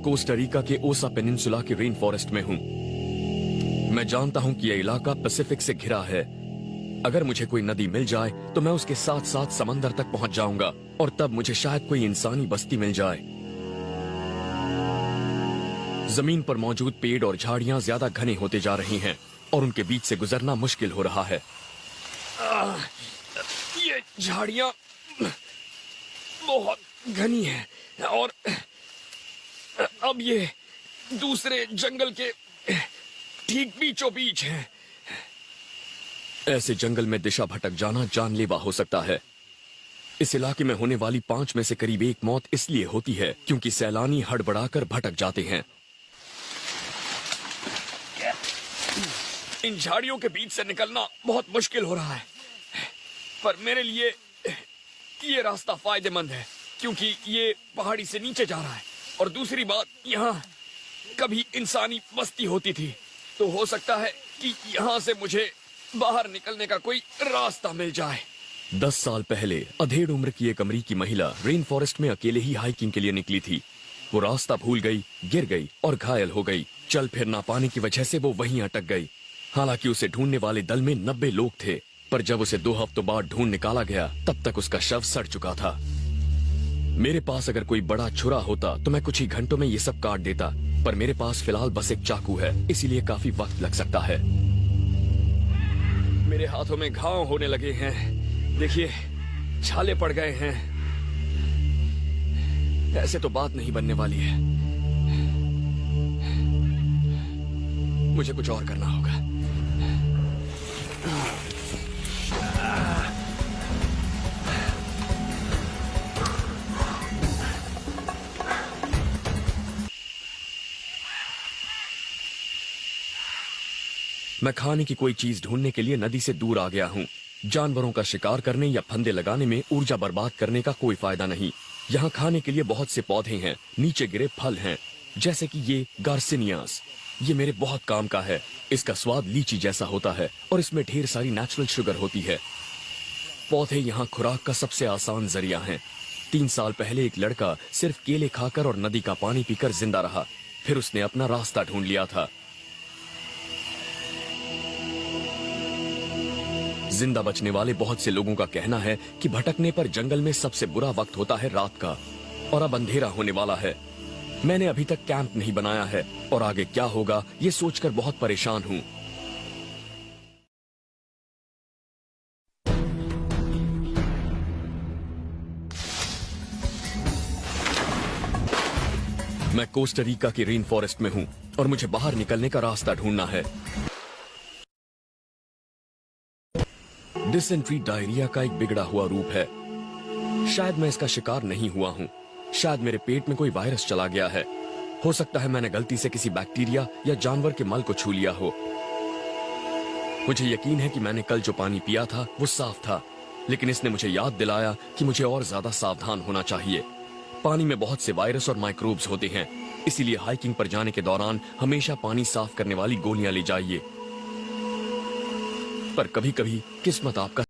Costa Rica के ओसा peninsula के रेन फॉरेस्ट में हूँ। मैं जानता हूँ कि यह इलाका पैसिफिक से घिरा है। अगर मुझे कोई नदी मिल जाए तो मैं उसके साथ साथ समंदर तक पहुंच जाऊंगा और तब मुझे शायद कोई इंसानी बस्ती मिल जाए। जमीन पर मौजूद पेड़ और झाड़ियां ज्यादा घने होते जा रही हैं और उनके बीच से गुजरना मुश्किल हो रहा है। ये झाड़ियां बहुत घनी हैं और अब ये दूसरे जंगल के ठीक बीचों बीच हैं। ऐसे जंगल में दिशा भटक जाना जानलेवा हो सकता है। इस इलाके में होने वाली 5 में से करीब 1 मौत इसलिए होती है क्योंकि सैलानी हड़बड़ाकर भटक जाते हैं। इन झाड़ियों के बीच से निकलना बहुत मुश्किल हो रहा है, पर मेरे लिए ये रास्ता फायदेमंद है क्योंकि ये पहाड़ी से नीचे जा रहा है और दूसरी बात, यहाँ कभी इंसानी बस्ती होती थी, तो हो सकता है कि यहाँ से मुझे बाहर निकलने का कोई रास्ता मिल जाए। 10 साल पहले अधेड़ उम्र की एक अमरीकी महिला रेन फॉरेस्ट में अकेले ही हाइकिंग के लिए निकली थी। वो रास्ता भूल गई, गिर गई और घायल हो गई। चल फिर ना पाने की वजह से वो वहीं अटक गई। हालांकि उसे ढूंढने वाले दल में 90 लोग थे, पर जब उसे 2 हफ्तों बाद ढूंढ निकाला गया तब तक उसका शव सड़ चुका था। मेरे पास अगर कोई बड़ा छुरा होता तो मैं कुछ ही घंटों में ये सब काट देता, पर मेरे पास फिलहाल बस एक चाकू है, इसीलिए काफी वक्त लग सकता है। मेरे हाथों में घाव होने लगे हैं, देखिए छाले पड़ गए हैं। ऐसे तो बात नहीं बनने वाली है, मुझे कुछ और करना होगा। मैं खाने की कोई चीज ढूंढने के लिए नदी से दूर आ गया हूँ। जानवरों का शिकार करने या फंदे लगाने में ऊर्जा बर्बाद करने का कोई फायदा नहीं। यहाँ खाने के लिए बहुत से पौधे हैं, नीचे गिरे फल हैं, जैसे कि ये गार्सिनियास। ये मेरे बहुत काम का है। इसका स्वाद लीची जैसा होता है और इसमें ढेर सारी नेचुरल शुगर होती है। पौधे यहाँ खुराक का सबसे आसान जरिया हैं। 3 साल पहले एक लड़का सिर्फ केले खाकर और नदी का पानी पीकर जिंदा रहा, फिर उसने अपना रास्ता ढूंढ लिया था। जिंदा बचने वाले बहुत से लोगों का कहना है कि भटकने पर जंगल में सबसे बुरा वक्त होता है रात का, और अब अंधेरा होने वाला है। मैंने अभी तक कैंप नहीं बनाया है और आगे क्या होगा ये सोचकर बहुत परेशान हूँ। मैं कोस्टा रिका के रेन फॉरेस्ट में हूँ और मुझे बाहर निकलने का रास्ता ढूंढना है। डिसेंट्री डायरिया का एक बिगड़ा हुआ रूप है। शायद मैं इसका शिकार नहीं हुआ हूँ, शायद मेरे पेट में कोई वायरस चला गया है। हो सकता है मैंने गलती से किसी बैक्टीरिया या जानवर के मल को छू लिया हो। मुझे यकीन है कि मैंने कल जो पानी पिया था वो साफ था, लेकिन इसने मुझे याद दिलाया कि मुझे और ज्यादा सावधान होना चाहिए। पानी में बहुत से वायरस और माइक्रोब्स होते हैं, इसीलिए हाइकिंग पर जाने के दौरान हमेशा पानी साफ करने वाली गोलियां ले जाइए। पर कभी कभी किस्मत आपका